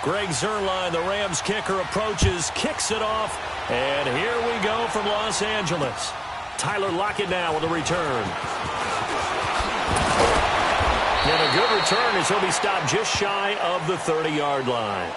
Greg Zuerlein, the Rams kicker, approaches, kicks it off, and here we go from Los Angeles. Tyler Lockett now with a return. And a good return as he'll be stopped just shy of the 30-yard line.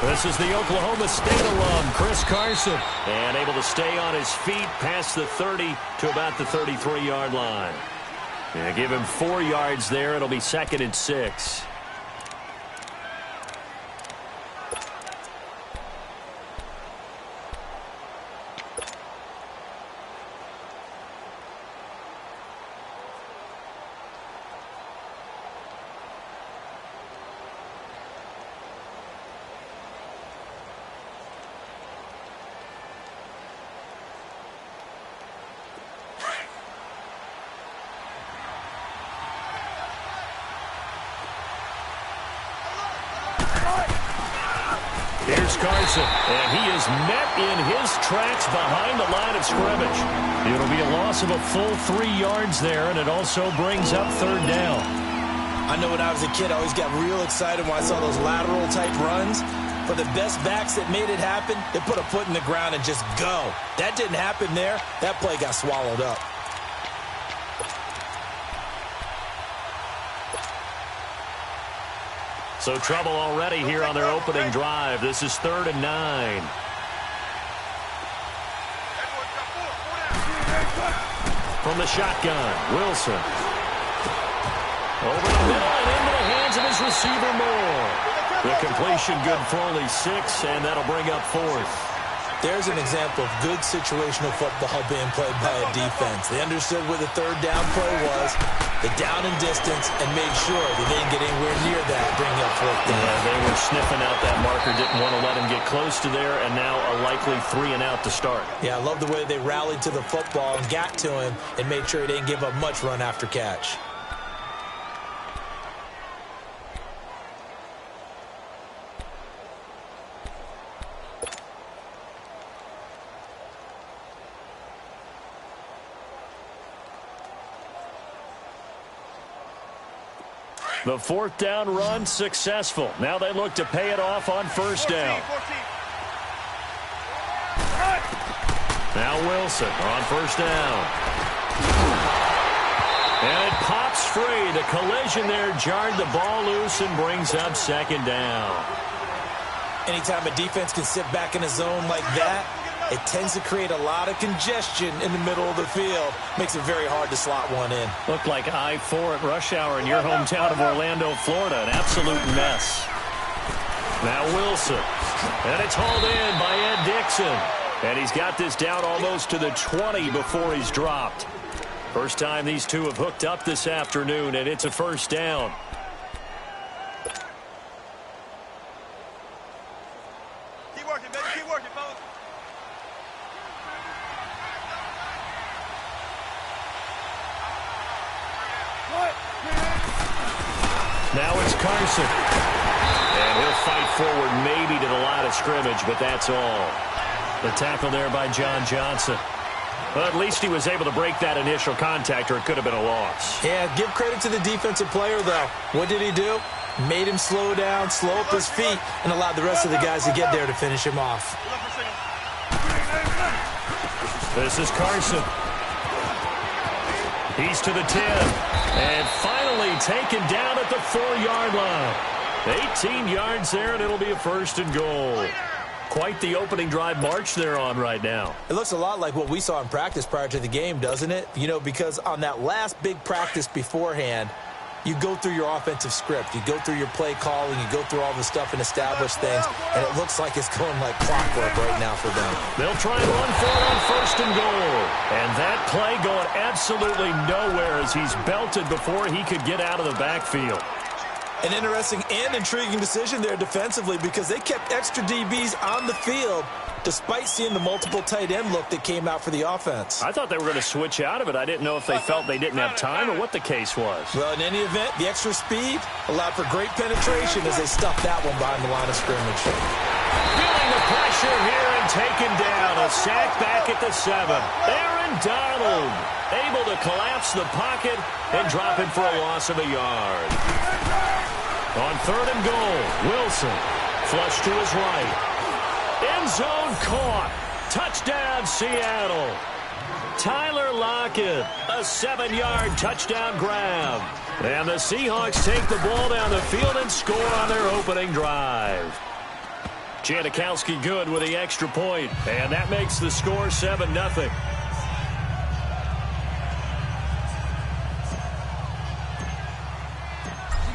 This is the Oklahoma State alum, Chris Carson, and able to stay on his feet past the 30 to about the 33-yard line. And give him 4 yards there. It'll be 2nd and 6. Here's Carson, and he is met in his tracks behind the line of scrimmage. It'll be a loss of a full 3 yards there, and it also brings up 3rd down. I know when I was a kid, I always got real excited when I saw those lateral-type runs. But the best backs that made it happen, they put a foot in the ground and just go. That didn't happen there. That play got swallowed up. So trouble already here on their opening drive. This is 3rd and 9. From the shotgun, Wilson. Over the middle and into the hands of his receiver, Moore. The completion good for only 6, and that'll bring up 4th. There's an example of good situational football being played by a defense. They understood where the 3rd down play was, the down and distance, and made sure they didn't get anywhere near that, bringing up 4th down. Yeah, they were sniffing out that marker, didn't want to let him get close to there, and now a likely 3 and out to start. Yeah, I love the way they rallied to the football and got to him and made sure he didn't give up much run after catch. The 4th down run successful. Now they look to pay it off on 1st down. Now Wilson on 1st down. And it pops free. The collision there jarred the ball loose and brings up 2nd down. Anytime a defense can sit back in a zone like that, it tends to create a lot of congestion in the middle of the field. Makes it very hard to slot one in. Looked like I-4 at rush hour in your hometown of Orlando, Florida. An absolute mess. Now Wilson. And it's hauled in by Ed Dixon. And he's got this down almost to the 20 before he's dropped. First time these two have hooked up this afternoon, and it's a 1st down. Keep working, baby. Keep working, fellas. Now it's Carson. And he'll fight forward maybe to the line of scrimmage, but that's all. The tackle there by John Johnson. Well, at least he was able to break that initial contact, or it could have been a loss. Yeah, give credit to the defensive player, though. What did he do? Made him slow down, slow up his feet, and allowed the rest of the guys to get there to finish him off. This is Carson. He's to the 10. And finally taken down at the 4-yard line. 18 yards there, and it'll be a 1st and goal. Quite the opening drive march they're on right now. It looks a lot like what we saw in practice prior to the game, doesn't it? You know, because on that last big practice beforehand, You go through your offensive script. You go through your play calling. You go through all the stuff and establish things. And it looks like it's going like clockwork right now for them. They'll try and run for it on 1st and goal. And that play going absolutely nowhere as he's belted before he could get out of the backfield. An interesting and intriguing decision there defensively because they kept extra DBs on the field despite seeing the multiple tight end look that came out for the offense. I thought they were going to switch out of it. I didn't know if they felt they didn't have time or what the case was. Well, in any event, the extra speed allowed for great penetration as they stuffed that one behind the line of scrimmage. Feeling the pressure here and taken down. A sack back at the 7. Aaron Donald able to collapse the pocket and drop it for a loss of a yard. On 3rd and goal, Wilson flush to his right. End zone caught. Touchdown, Seattle. Tyler Lockett, a 7-yard touchdown grab. And the Seahawks take the ball down the field and score on their opening drive. Janikowski good with the extra point, and that makes the score 7-0.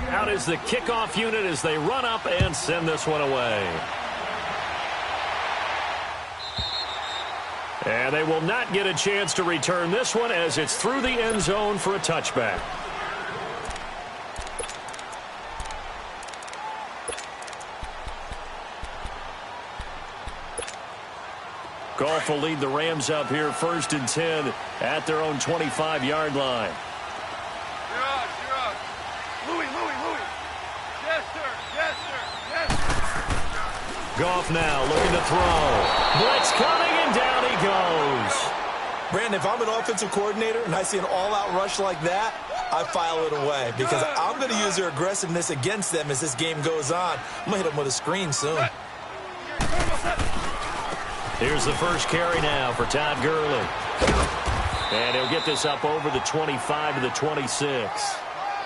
Out is the kickoff unit as they run up and send this one away. And they will not get a chance to return this one as it's through the end zone for a touchback. Goff will lead the Rams up here 1st and 10 at their own 25-yard line. Louis. Yes, sir. Yes, sir. Yes, sir. Goff now looking to throw. Blitz coming, and down he goes. Brandon, if I'm an offensive coordinator and I see an all-out rush like that, I file it away because I'm going to use their aggressiveness against them as this game goes on. I'm going to hit them with a screen soon. Here's the first carry now for Todd Gurley. And he'll get this up over the 25 to the 26.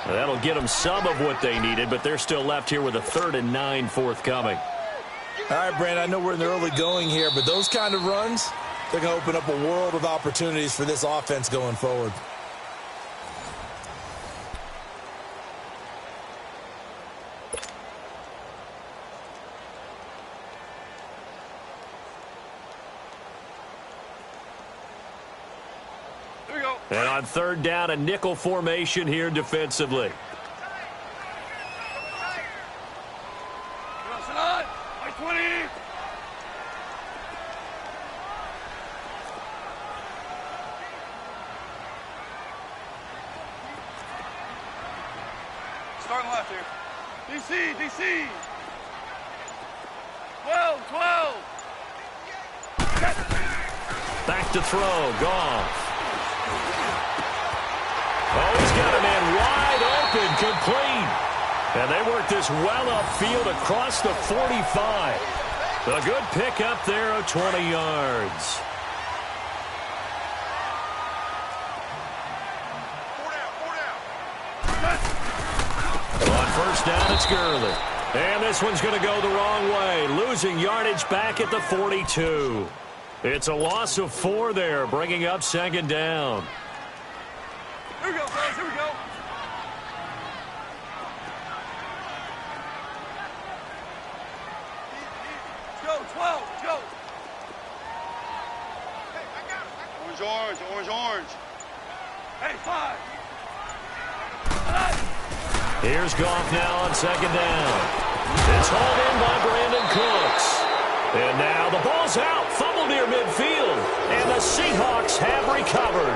That'll get them some of what they needed, but they're still left here with a 3rd and 9 forthcoming. All right, Brandon, I know we're in the early going here, but those kind of runs, they're going to open up a world of opportunities for this offense going forward. And on 3rd down, a nickel formation here defensively. Starting left here. DC. 12. Back to throw, Goff. Oh, he's got a man wide open, complete. And they work this well upfield across the 45. A good pick up there of 20 yards. On 1st down, it's Gurley. And this one's going to go the wrong way, losing yardage back at the 42. It's a loss of 4 there, bringing up 2nd down. Here we go, fellas. Here we go. Let's go. 12. Let's go. Hey, I got it. Orange. Hey, 5. Here's Goff now on 2nd down. It's hauled in by Brandon Cooks. And now the ball's out. Fumble near midfield. And the Seahawks have recovered.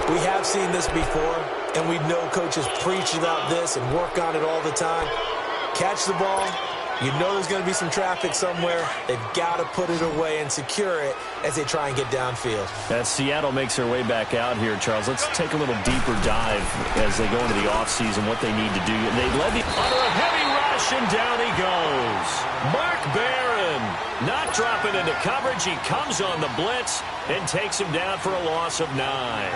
We have seen this before, and we know coaches preach about this and work on it all the time. Catch the ball. You know there's going to be some traffic somewhere. They've got to put it away and secure it as they try and get downfield. As Seattle makes their way back out here, Charles, let's take a little deeper dive as they go into the offseason, what they need to do. They led the under a heavy rush, and down he goes. Mark Barron not dropping into coverage. He comes on the blitz and takes him down for a loss of 9.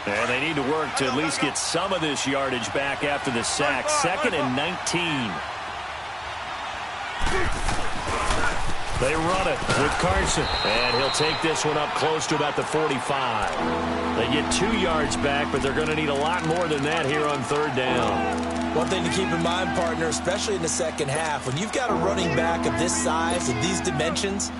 And they need to work to at least get some of this yardage back after the sack. 2nd and 19. They run it with Carson. And he'll take this one up close to about the 45. They get 2 yards back, but they're going to need a lot more than that here on third down. One thing to keep in mind, partner, especially in the second half, when you've got a running back of this size, of these dimensions,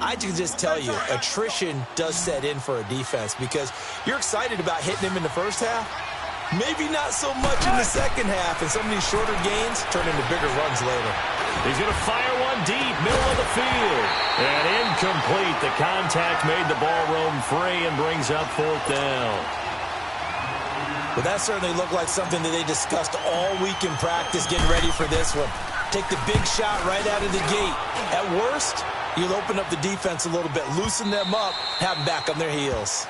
I can just tell you, attrition does set in for a defense because you're excited about hitting him in the first half. Maybe not so much in the second half, and some of these shorter gains turn into bigger runs later. He's going to fire one deep, middle of the field. And incomplete. The contact made the ball roam free and brings up fourth down. Well, that certainly looked like something that they discussed all week in practice getting ready for this one. Take the big shot right out of the gate. At worst, you'll open up the defense a little bit, loosen them up, have them back on their heels.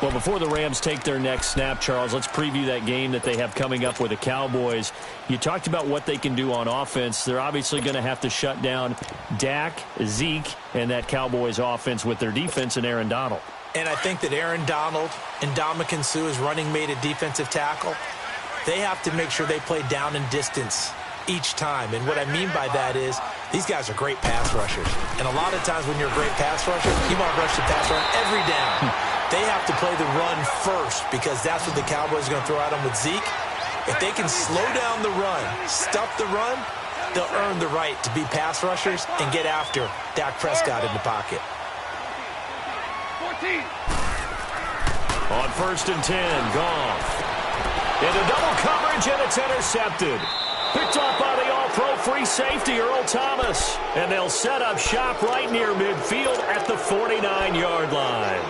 Well, before the Rams take their next snap, Charles, let's preview that game that they have coming up with the Cowboys. You talked about what they can do on offense. They're obviously going to have to shut down Dak, Zeke, and that Cowboys offense with their defense and Aaron Donald. And I think that Aaron Donald and Ndamukong Suh, his running mate at defensive tackle, they have to make sure they play down and distance each time. And what I mean by that is these guys are great pass rushers. And a lot of times when you're a great pass rusher, you want to rush the pass run every down. They have to play the run first because that's what the Cowboys are going to throw at them with Zeke. If they can slow down the run, stuff the run, they'll earn the right to be pass rushers and get after Dak Prescott in the pocket. 14. On 1st and 10, Goff. Into double coverage, and it's intercepted. Picked off by the all-pro free safety, Earl Thomas. And they'll set up shop right near midfield at the 49-yard line.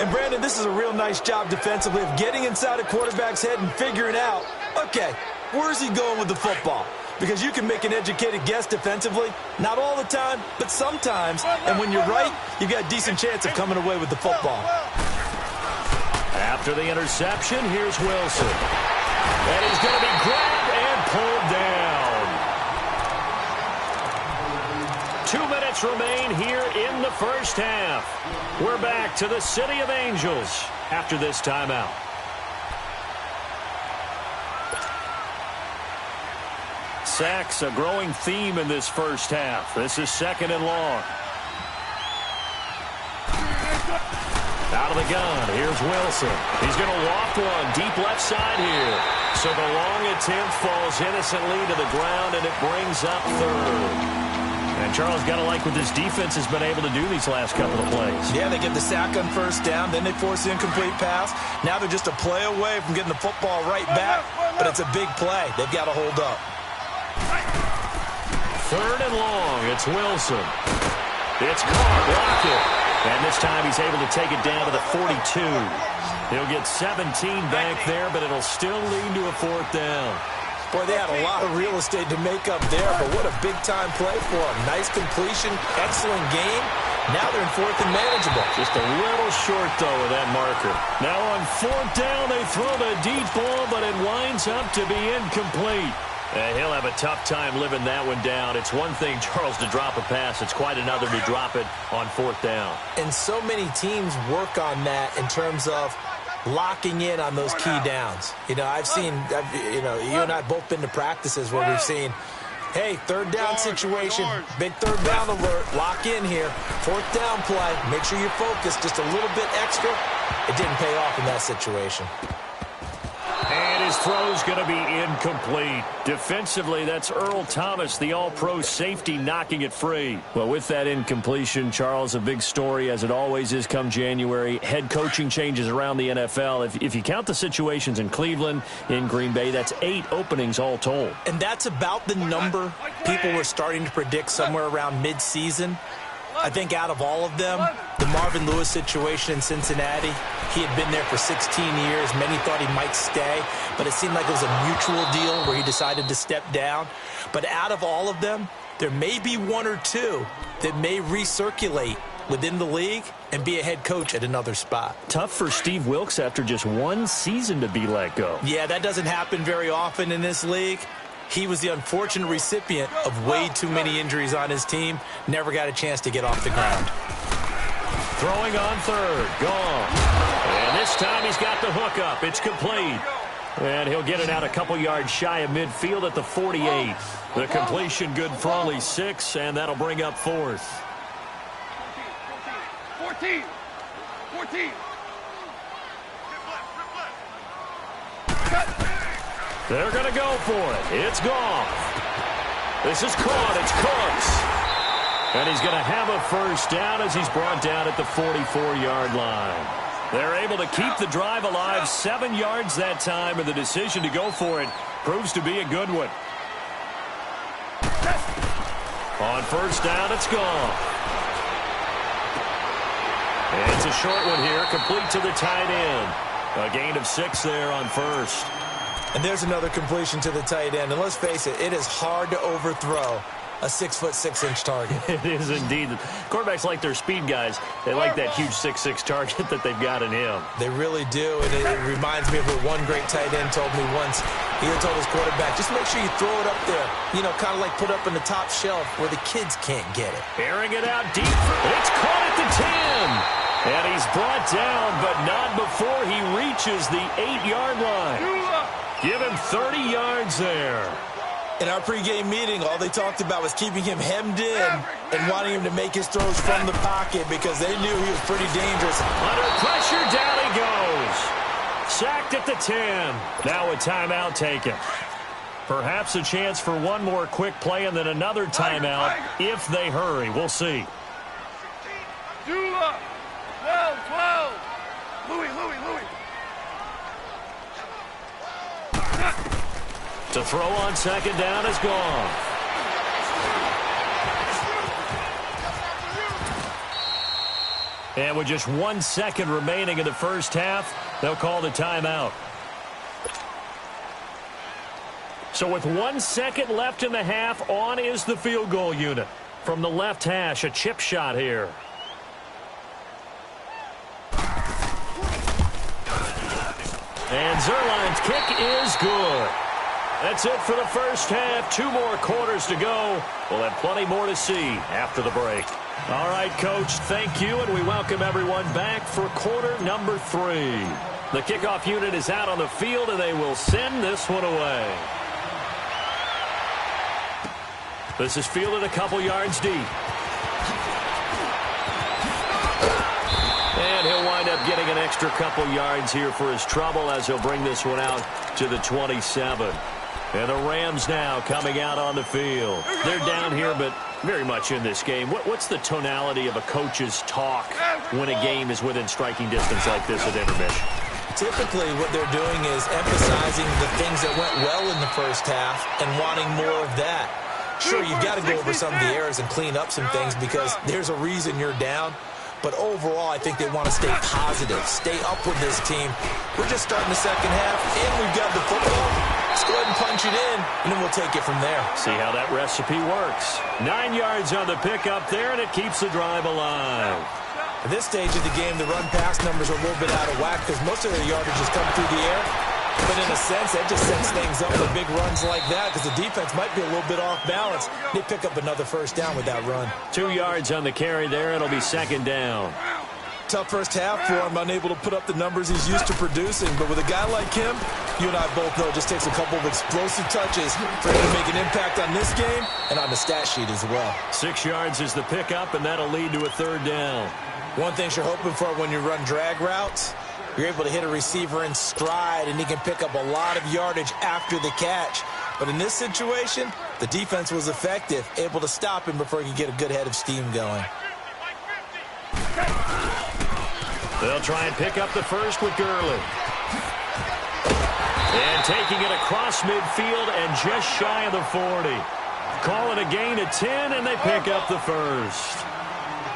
And, Brandon, this is a real nice job defensively of getting inside a quarterback's head and figuring out, okay, where's he going with the football? Because you can make an educated guess defensively, not all the time, but sometimes. And when you're right, you've got a decent chance of coming away with the football. After the interception, here's Wilson. And he's going to be grabbed and pulled down. 2 minutes remain here in the first half. We're back to the City of Angels after this timeout. Sacks, a growing theme in this first half. This is 2nd and long. Out of the gun, here's Wilson. He's going to loft one deep left side here. So the long attempt falls innocently to the ground, and it brings up 3rd. And Charles, got to like what this defense has been able to do these last couple of plays. Yeah, they get the sack on 1st down, then they force the incomplete pass. Now they're just a play away from getting the football right back, but it's a big play. They've got to hold up. 3rd and long, it's Wilson. It's caught, blocked it. And this time he's able to take it down to the 42. He'll get 17 back there, but it'll still lead to a 4th down. Boy, they had a lot of real estate to make up there, but what a big-time play for them. Nice completion, excellent game. Now they're in 4th and manageable. Just a little short, though, of that marker. Now on 4th down, they throw the deep ball, but it winds up to be incomplete. And he'll have a tough time living that one down. It's one thing, Charles, to drop a pass. It's quite another to drop it on 4th down. And so many teams work on that in terms of locking in on those key downs. You know, you and I have both been to practices where we've seen, hey, 3rd down situation, big 3rd down alert, lock in here, 4th down play, make sure you're focused just a little bit extra. It didn't pay off in that situation. And his throw's going to be incomplete. Defensively, that's Earl Thomas, the all-pro safety, knocking it free. Well, with that incompletion, Charles, a big story, as it always is come January. Head coaching changes around the NFL. If you count the situations in Cleveland, in Green Bay, that's 8 openings all told. And that's about the number people were starting to predict somewhere around mid-season. I think out of all of them, the Marvin Lewis situation in Cincinnati, he had been there for 16 years. Many thought he might stay, but it seemed like it was a mutual deal where he decided to step down. But out of all of them, there may be 1 or 2 that may recirculate within the league and be a head coach at another spot. Tough for Steve Wilks after just 1 season to be let go. Yeah, that doesn't happen very often in this league. He was the unfortunate recipient of way too many injuries on his team. Never got a chance to get off the ground. Throwing on 3rd. Gone. And this time he's got the hook up. It's complete. And he'll get it out a couple yards shy of midfield at the 48. The completion good for only 6, and that'll bring up 4th. 14. They're going to go for it. It's gone. This is caught. It's Cooks. And he's going to have a first down as he's brought down at the 44-yard line. They're able to keep the drive alive, 7 yards that time, and the decision to go for it proves to be a good one. On first down, it's gone. And it's a short one here, complete to the tight end. A gain of 6 there on first. And there's another completion to the tight end. And let's face it, it is hard to overthrow a 6'6" target. It is indeed. Quarterbacks like their speed guys. They like that huge 6'6" target that they've got in him. They really do, and it reminds me of what one great tight end told me once. He had told his quarterback, just make sure you throw it up there, you know, kind of like put up in the top shelf where the kids can't get it. Airing it out deep. It's caught at the 10. And he's brought down, but not before he reaches the 8-yard line. Give him 30 yards there. In our pregame meeting, all they talked about was keeping him hemmed in and wanting him to make his throws from the pocket because they knew he was pretty dangerous. Under pressure, down he goes. Sacked at the 10. Now a timeout taken. Perhaps a chance for one more quick play and then another timeout if they hurry. We'll see. 12. Louis. To throw on second down is gone. And with just 1 second remaining in the first half, they'll call the timeout. So with 1 second left in the half, on is the field goal unit. From the left hash, a chip shot here. And Zerline's kick is good. That's it for the first half. 2 more quarters to go. We'll have plenty more to see after the break. All right, Coach, thank you, and we welcome everyone back for quarter number 3. The kickoff unit is out on the field, and they will send this one away. This is fielded a couple yards deep. And he'll wind up getting an extra couple yards here for his trouble as he'll bring this one out to the 27. And the Rams now coming out on the field. They're down here, but very much in this game. What's the tonality of a coach's talk when a game is within striking distance like this at intermission? Typically, what they're doing is emphasizing the things that went well in the first half and wanting more of that. Sure, you've got to go over some of the errors and clean up some things because there's a reason you're down. But overall, I think they want to stay positive, stay up with this team. We're just starting the second half, and we've got the football. Let's go ahead and punch it in, and then we'll take it from there. See how that recipe works. 9 yards on the pickup there, and it keeps the drive alive. At this stage of the game, the run-pass numbers are a little bit out of whack because most of their yardage has come through the air. But in a sense, that just sets things up for big runs like that because the defense might be a little bit off balance. They pick up another first down with that run. 2 yards on the carry there. It'll be second down. Tough first half for him, unable to put up the numbers he's used to producing. But with a guy like him, you and I both know it just takes a couple of explosive touches for him to make an impact on this game and on the stat sheet as well. 6 yards is the pickup, and that'll lead to a third down. One thing you're hoping for when you run drag routes, you're able to hit a receiver in stride, and he can pick up a lot of yardage after the catch. But in this situation, the defense was effective, able to stop him before he could get a good head of steam going. They'll try and pick up the first with Gurley. And taking it across midfield and just shy of the 40. Call it a gain of 10, and they pick up the first.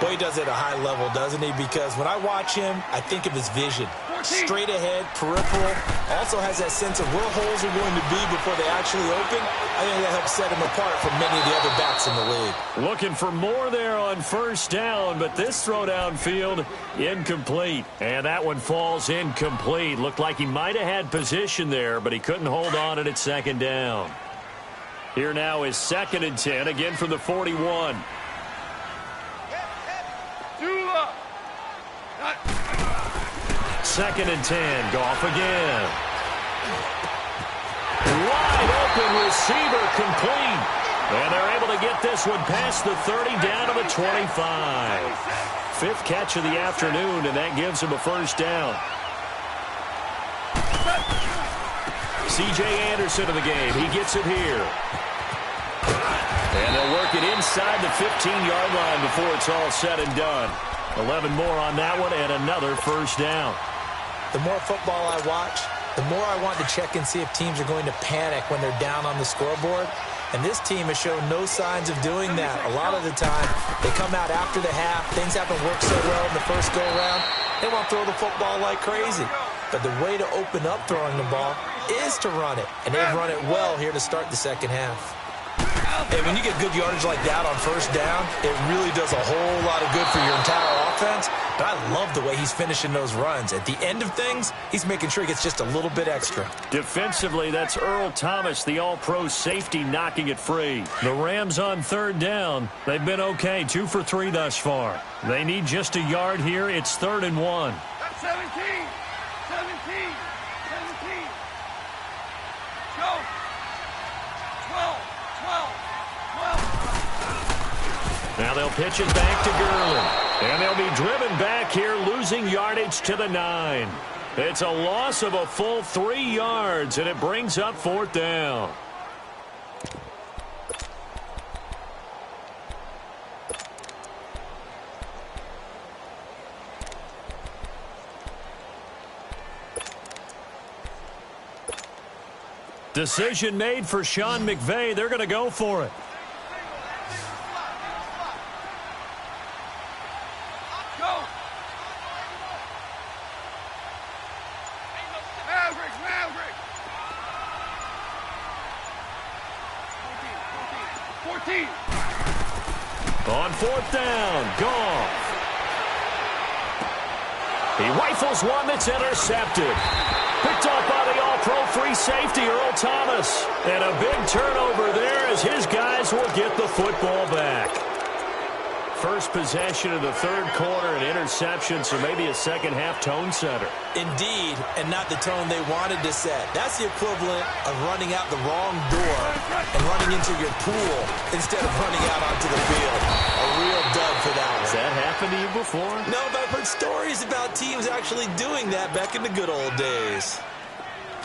Boy, he does it at a high level, doesn't he? Because when I watch him, I think of his vision. Straight ahead, peripheral. Also has that sense of where holes are going to be before they actually open. I think that helps set him apart from many of the other backs in the league. Looking for more there on first down, but this throw downfield, incomplete. And that one falls incomplete. Looked like he might have had position there, but he couldn't hold on at second down. Here now is 2nd and 10, again from the 41. Second and 10. Goff again. Wide open receiver complete. And they're able to get this one past the 30 down to the 25. Fifth catch of the afternoon, and that gives him a first down. C.J. Anderson in the game. He gets it here. And they'll work it inside the 15-yard line before it's all said and done. 11 more on that one and another first down. The more football I watch, the more I want to check and see if teams are going to panic when they're down on the scoreboard. And this team has shown no signs of doing that. A lot of the time, they come out after the half. Things haven't worked so well in the first go-around. They want to throw the football like crazy. But the way to open up throwing the ball is to run it. And they've run it well here to start the second half. And when you get good yardage like that on first down, it really does a whole lot of good for your entire offense. But I love the way he's finishing those runs. At the end of things, he's making sure he gets just a little bit extra. Defensively, that's Earl Thomas, the all-pro safety, knocking it free. The Rams on third down. They've been okay, 2 for 3 thus far. They need just a yard here. It's 3rd and 1. That's 17. 17. 17. Go. 12. 12. 12. Now they'll pitch it back to Gurley. And they'll be driven back here, losing yardage to the 9. It's a loss of a full 3 yards, and it brings up 4th down. Decision made for Sean McVay. They're going to go for it. On 4th down, Goff. He rifles one that's intercepted. Picked off by the all-pro free safety, Earl Thomas. And a big turnover there as his guys will get the football back. First possession of the 3rd quarter, an interception, so maybe a second-half tone setter. Indeed, and not the tone they wanted to set. That's the equivalent of running out the wrong door and running into your pool instead of running out onto the field. A real dud for that one. Has that happened to you before? No, but I've heard stories about teams actually doing that back in the good old days.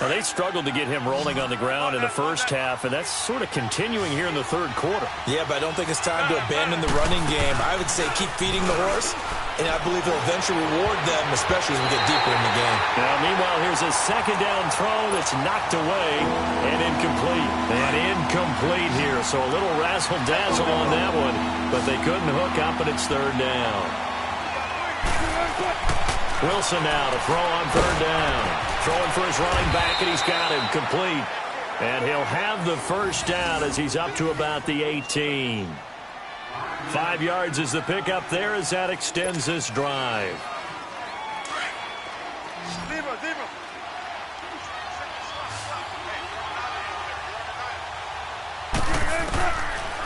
Well, they struggled to get him rolling on the ground in the first half, and that's sort of continuing here in the 3rd quarter. Yeah, but I don't think it's time to abandon the running game. I would say keep feeding the horse, and I believe he'll eventually reward them, especially as we get deeper in the game. Now, meanwhile, here's a 2nd down throw that's knocked away and incomplete. And incomplete here, so a little razzle-dazzle on that one, but they couldn't hook up, and it's 3rd down. Wilson now to throw on 3rd down. Throwing for his running back, and he's got him complete. And he'll have the first down as he's up to about the 18. 5 yards is the pickup there as that extends this drive.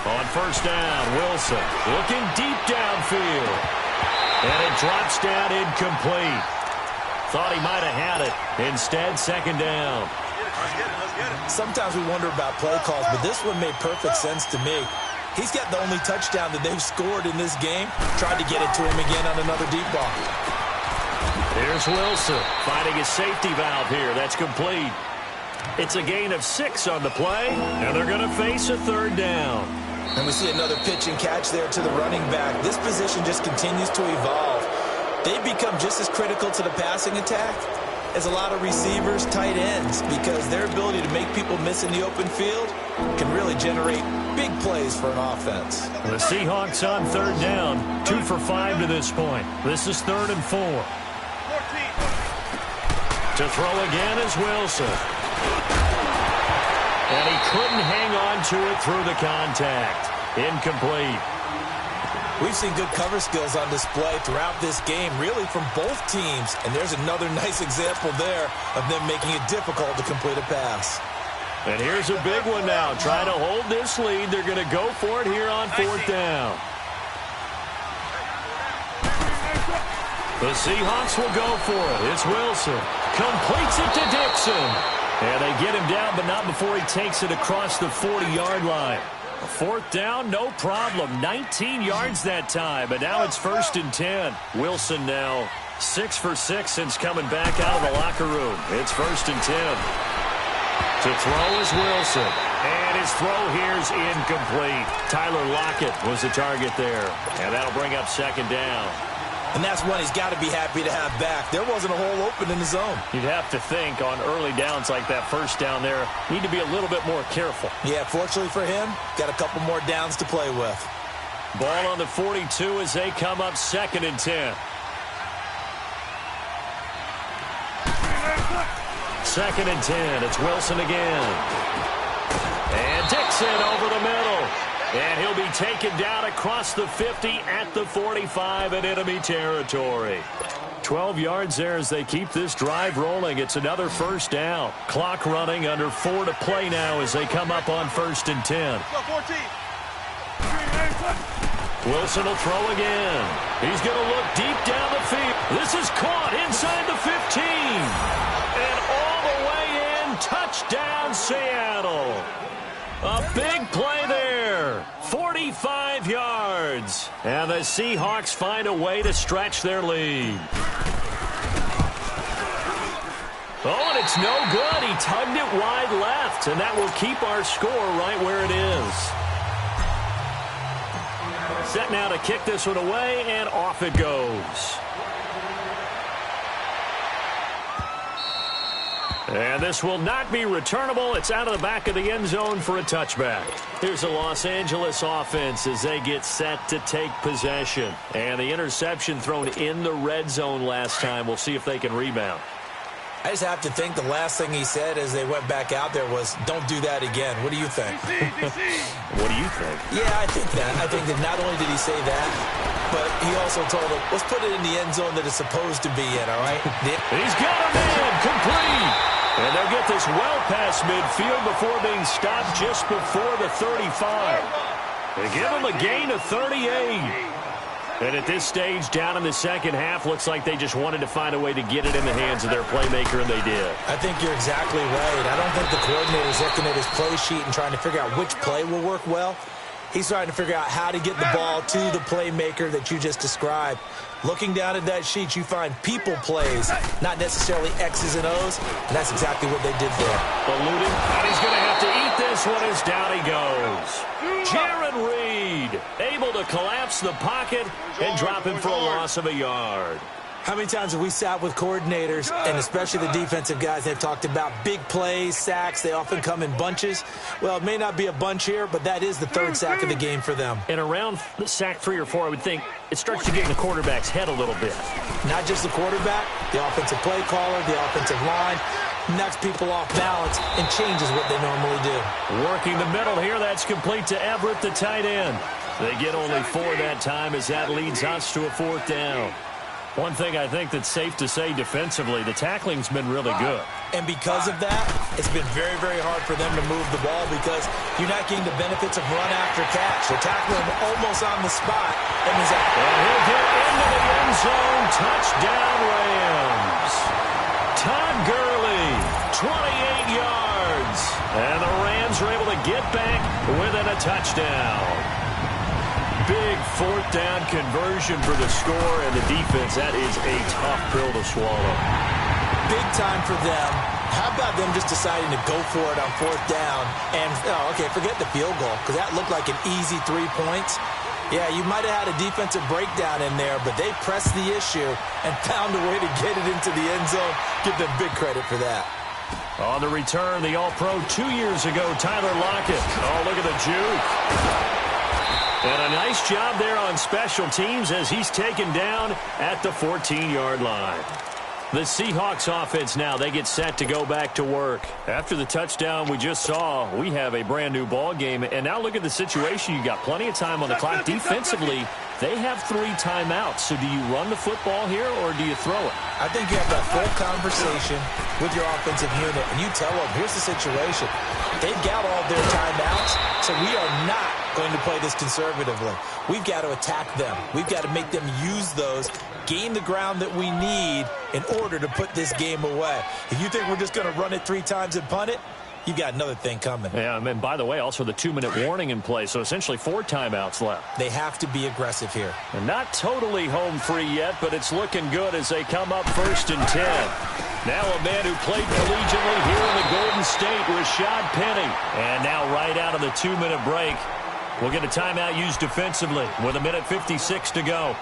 On 1st down, Wilson looking deep downfield. And it drops down incomplete. Thought he might have had it. Instead, 2nd down. Sometimes we wonder about play calls, but this one made perfect sense to me. He's got the only touchdown that they've scored in this game. Tried to get it to him again on another deep ball. Here's Wilson finding his safety valve here. That's complete. It's a gain of 6 on the play, and they're going to face a 3rd down. And we see another pitch and catch there to the running back. This position just continues to evolve. They've become just as critical to the passing attack as a lot of receivers, tight ends, because their ability to make people miss in the open field can really generate big plays for an offense. The Seahawks on 3rd down, 2 for 5 to this point. This is 3rd and 4. To throw again is Wilson. And he couldn't hang on to it through the contact. Incomplete. We've seen good cover skills on display throughout this game, really from both teams. And there's another nice example there of them making it difficult to complete a pass. And here's a big one now. Trying to hold this lead. They're going to go for it here on 4th down. The Seahawks will go for it. It's Wilson. Completes it to Dixon. And they get him down, but not before he takes it across the 40-yard line. A fourth down, no problem. 19 yards that time, but now it's 1st and 10. Wilson now 6 for 6 since coming back out of the locker room. It's 1st and 10. To throw is Wilson. And his throw here's incomplete. Tyler Lockett was the target there. And that'll bring up 2nd down. And that's one he's got to be happy to have back. There wasn't a hole open in the zone. You'd have to think on early downs like that first down there, need to be a little bit more careful. Yeah, fortunately for him, got a couple more downs to play with. Ball on the 42 as they come up 2nd and 10. 2nd and 10. It's Wilson again. And Dixon over the middle. And he'll be taken down across the 50 at the 45 in enemy territory. 12 yards there as they keep this drive rolling. It's another 1st down. Clock running under 4 to play now as they come up on 1st and 10. Wilson will throw again. He's going to look deep down the field. This is caught inside the 15. And all the way in. Touchdown, Seattle. A big play there. 45 yards. And the Seahawks find a way to stretch their lead. Oh, and it's no good. He tugged it wide left, and that will keep our score right where it is. Set now to kick this one away, and off it goes. And this will not be returnable. It's out of the back of the end zone for a touchback. Here's the Los Angeles offense as they get set to take possession. And the interception thrown in the red zone last time. We'll see if they can rebound. I just have to think the last thing he said as they went back out there was, don't do that again. What do you think? What do you think? Yeah, I think that. I think that not only did he say that, but he also told him, let's put it in the end zone that it's supposed to be in, all right? He's got him in, complete. And they'll get this well past midfield before being stopped just before the 35. They give him a gain of 38. And at this stage, down in the second half, looks like they just wanted to find a way to get it in the hands of their playmaker, and they did. I think you're exactly right. I don't think the coordinator's looking at his play sheet and trying to figure out which play will work well. He's trying to figure out how to get the ball to the playmaker that you just described. Looking down at that sheet, you find people plays, not necessarily X's and O's, and that's exactly what they did there. Eluding, and he's going to have to eat this one as down he goes. Jaron Reed able to collapse the pocket and drop him for a loss of a yard. How many times have we sat with coordinators, and especially the defensive guys, they've talked about big plays, sacks. They often come in bunches. Well, it may not be a bunch here, but that is the 3rd sack of the game for them. And around sack 3 or 4, I would think it starts to get in the quarterback's head a little bit. Not just the quarterback, the offensive play caller, the offensive line, knocks people off balance and changes what they normally do. Working the middle here, that's complete to Everett, the tight end. They get only 4 that time as that leads us to a 4th down. One thing I think that's safe to say defensively, the tackling's been really good. And because of that, it's been very, very hard for them to move the ball because you're not getting the benefits of run after catch. They're tackling him almost on the spot. And he'll get into the end zone. Touchdown, Rams. Todd Gurley, 28 yards. And the Rams are able to get back within a touchdown. Big 4th down conversion for the score, and the defense, that is a tough pill to swallow. Big time for them. How about them just deciding to go for it on 4th down? And, okay, forget the field goal, because that looked like an easy 3 points. Yeah, you might have had a defensive breakdown in there, but they pressed the issue and found a way to get it into the end zone. Give them big credit for that. On the return, the All-Pro 2 years ago, Tyler Lockett. Oh, look at the juke. And a nice job there on special teams as he's taken down at the 14-yard line. The Seahawks offense now, they get set to go back to work. After the touchdown we just saw, we have a brand new ball game. And now look at the situation. You got plenty of time on the clock. Defensively, They have 3 timeouts, so do you run the football here or do you throw it? I think you have that full conversation with your offensive unit, and you tell them, here's the situation. They've got all their timeouts, so we are not going to play this conservatively. We've got to attack them. We've got to make them use those, gain the ground that we need in order to put this game away. If you think we're just going to run it 3 times and punt it, you've got another thing coming. Yeah, and by the way, also the 2-minute warning in play, so essentially 4 timeouts left. They have to be aggressive here. And not totally home free yet, but it's looking good as they come up 1st and 10. Now a man who played collegiately here in the Golden State, Rashad Penny. And now right out of the 2-minute break, we'll get a timeout used defensively with 1:56 to go.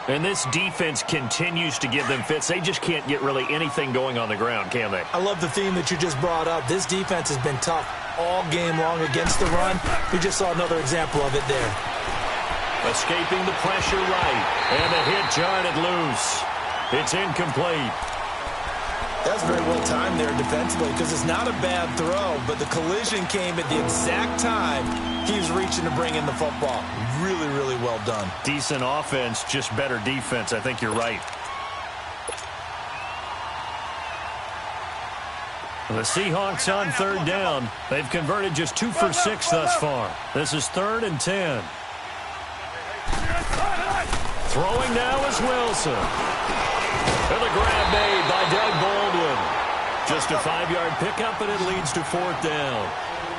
And this defense continues to give them fits. They just can't get really anything going on the ground, can they? I love the theme that you just brought up. This defense has been tough all game long against the run. We just saw another example of it there. Escaping the pressure right. And the hit jarred it loose. It's incomplete. That's very well timed there defensively because it's not a bad throw, but the collision came at the exact time he was reaching to bring in the football. Really, really well done. Decent offense, just better defense. I think you're right. The Seahawks on 3rd down. They've converted just 2 for 6 thus far. This is 3rd and 10. Throwing now is Wilson. And the grab made by Doug Baldwin. Just a 5-yard pickup, and it leads to 4th down.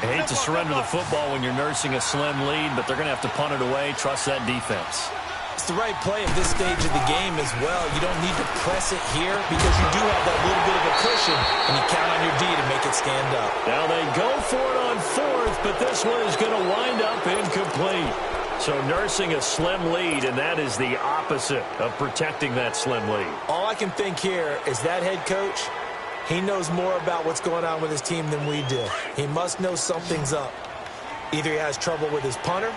I hate to surrender the football when you're nursing a slim lead, but they're going to have to punt it away. Trust that defense. It's the right play at this stage of the game as well. You don't need to press it here because you do have that little bit of a cushion, and you count on your D to make it stand up. Now they go for it on 4th, but this one is going to wind up incomplete. So nursing a slim lead, and that is the opposite of protecting that slim lead. All I can think here is that head coach, he knows more about what's going on with his team than we do. He must know something's up. Either he has trouble with his punter,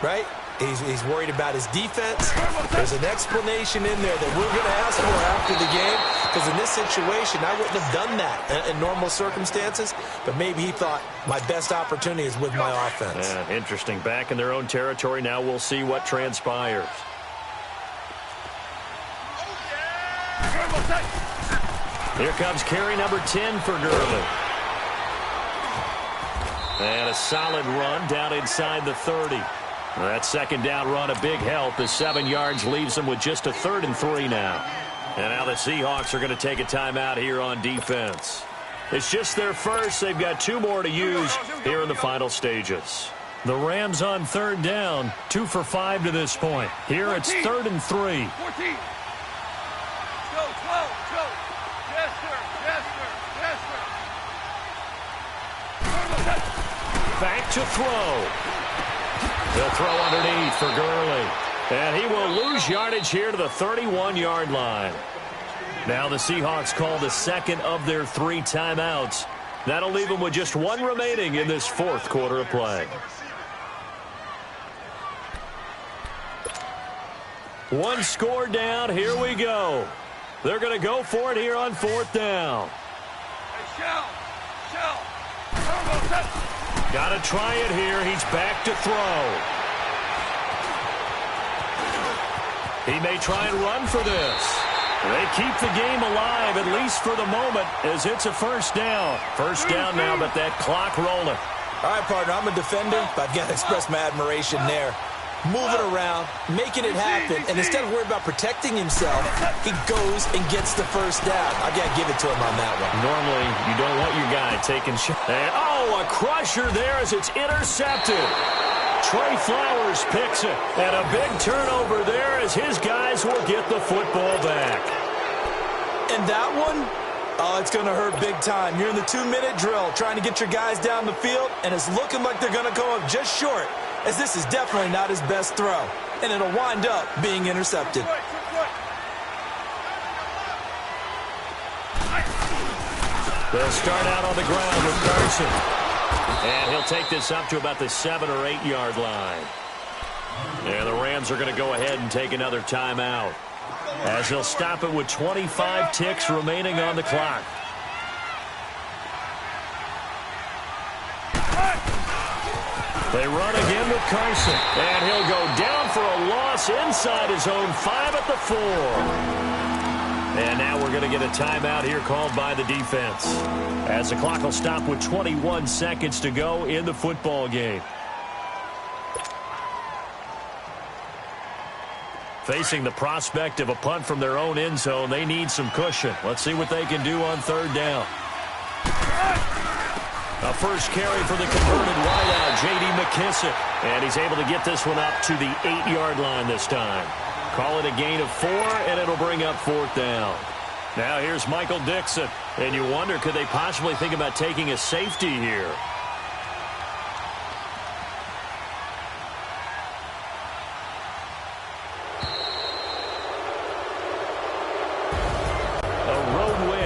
right? He's worried about his defense. There's an explanation in there that we're going to ask for after the game, because in this situation, I wouldn't have done that in normal circumstances, but maybe he thought my best opportunity is with my offense. Yeah, interesting. Back in their own territory. Now we'll see what transpires. Here comes carry number 10 for Gurley. And a solid run down inside the 30. That 2nd down run, a big help as 7 yards leaves them with just a 3rd and 3 now. And now the Seahawks are going to take a timeout here on defense. It's just their first. They've got 2 more to use here in the final stages. The Rams on 3rd down, 2 for 5 to this point. Here it's 3rd and 3. 14. Go, 12, go. Yes, sir. Yes, sir. Yes, sir. Back to throw. They'll throw underneath for Gurley. And he will lose yardage here to the 31-yard line. Now the Seahawks call the 2nd of their 3 timeouts. That'll leave them with just 1 remaining in this 4th quarter of play. One score down. Here we go. They're going to go for it here on 4th down. Hey, Shell. Got to try it here. He's back to throw. He may try and run for this. They keep the game alive, at least for the moment, as it's a 1st down. 1st down now, but that clock rolling. All right, partner, I'm a defender, but I've got to express my admiration there. Moving around, making it happen, and instead of worrying about protecting himself, he goes and gets the 1st down. I got to give it to him on that one. Normally, you don't want your guy taking shots. And, a crusher there as it's intercepted. Trey Flowers picks it, and a big turnover there as his guys will get the football back. And that one, it's going to hurt big time. You're in the 2-minute drill trying to get your guys down the field, and it's looking like they're going to go up just short, as this is definitely not his best throw, and it'll wind up being intercepted. They'll start out on the ground with Carson. And he'll take this up to about the 7 or 8 yard line. And the Rams are going to go ahead and take another timeout, as they'll stop it with 25 ticks remaining on the clock. They run again with Carson, and he'll go down for a loss inside his own 5 at the 4. And now we're going to get a timeout here called by the defense, as the clock will stop with 21 seconds to go in the football game. Facing the prospect of a punt from their own end zone, they need some cushion. Let's see what they can do on 3rd down. A first carry for the converted wideout, J.D. McKissick. And he's able to get this one up to the 8-yard line this time. Call it a gain of 4, and it'll bring up 4th down. Now here's Michael Dixon. And you wonder, could they possibly think about taking a safety here?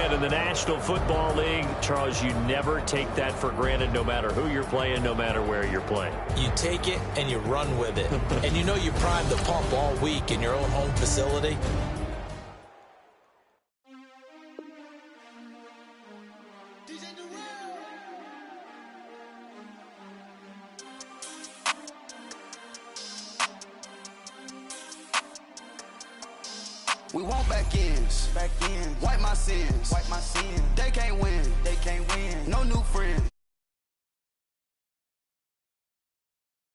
In the National Football League, Charles, you never take that for granted, no matter who you're playing, no matter where you're playing. You take it and you run with it. And you know you primed the pump all week in your own home facility. We want back ends. Wipe my sins. They can't win. No new